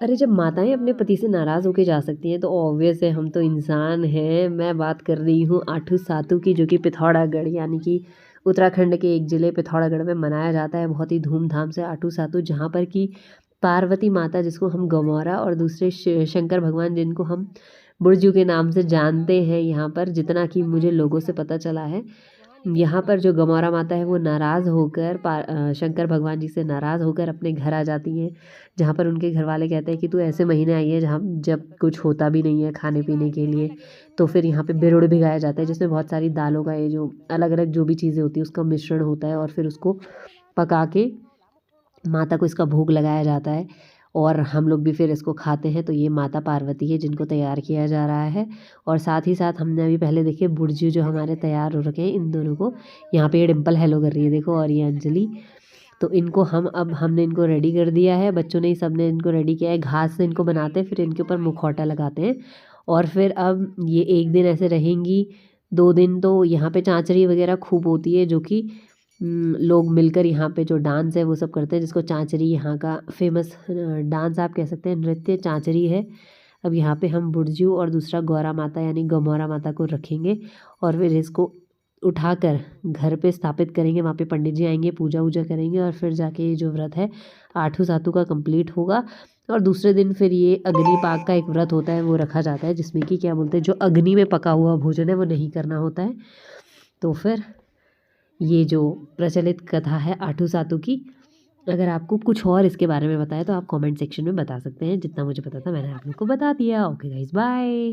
अरे जब माताएँ अपने पति से नाराज़ होके जा सकती हैं तो ऑब्वियस है हम तो इंसान हैं। मैं बात कर रही हूँ आठू सातू की, जो कि पिथौरागढ़ यानी कि उत्तराखंड के एक ज़िले पिथौरागढ़ में मनाया जाता है बहुत ही धूमधाम से आठू सातू, जहाँ पर कि पार्वती माता जिसको हम गमौरा और दूसरे शंकर भगवान जिनको हम बुर्जू के नाम से जानते हैं यहाँ पर, जितना कि मुझे लोगों से पता चला है। यहाँ पर जो गमौरा माता है वो नाराज़ होकर शंकर भगवान जी से नाराज़ होकर अपने घर आ जाती हैं, जहाँ पर उनके घर वाले कहते हैं कि तू ऐसे महीने आई है जहाँ जब कुछ होता भी नहीं है खाने पीने के लिए। तो फिर यहाँ पे बिरुड़ भिगाया जाता है जिसमें बहुत सारी दालों का, ये जो अलग अलग जो भी चीज़ें होती है उसका मिश्रण होता है, और फिर उसको पका के माता को इसका भोग लगाया जाता है और हम लोग भी फिर इसको खाते हैं। तो ये माता पार्वती है जिनको तैयार किया जा रहा है। और साथ ही साथ हमने अभी पहले देखे बुर्जू जो हमारे तैयार हो रखे हैं इन दोनों को। यहाँ पे ये डिम्पल हेलो कर रही है देखो, और ये अंजलि। तो इनको हमने इनको रेडी कर दिया है, बच्चों ने ही सबने इनको रेडी किया है। घास से इनको बनाते हैं, फिर इनके ऊपर मुखौटा लगाते हैं और फिर अब ये एक दिन ऐसे रहेंगी। 2 दिन तो यहाँ पे चांचरी वगैरह खूब होती है, जो कि लोग मिलकर यहाँ पे जो डांस है वो सब करते हैं, जिसको चांचरी यहाँ का फेमस डांस आप कह सकते हैं, नृत्य चांचरी है। अब यहाँ पे हम बुर्जू और दूसरा गौरा माता यानी गमौरा माता को रखेंगे और फिर इसको उठाकर घर पे स्थापित करेंगे। वहाँ पे पंडित जी आएंगे, पूजा वूजा करेंगे और फिर जाके ये जो व्रत है आठू सातू का कंप्लीट होगा। और दूसरे दिन फिर ये अग्नि पाक का एक व्रत होता है वो रखा जाता है, जिसमें कि क्या बोलते हैं, जो अग्नि में पका हुआ भोजन है वो नहीं करना होता है। तो फिर ये जो प्रचलित कथा है आठू सातू की, अगर आपको कुछ और इसके बारे में बताया तो आप कमेंट सेक्शन में बता सकते हैं। जितना मुझे पता था मैंने आप लोग को बता दिया। Okay guys, bye.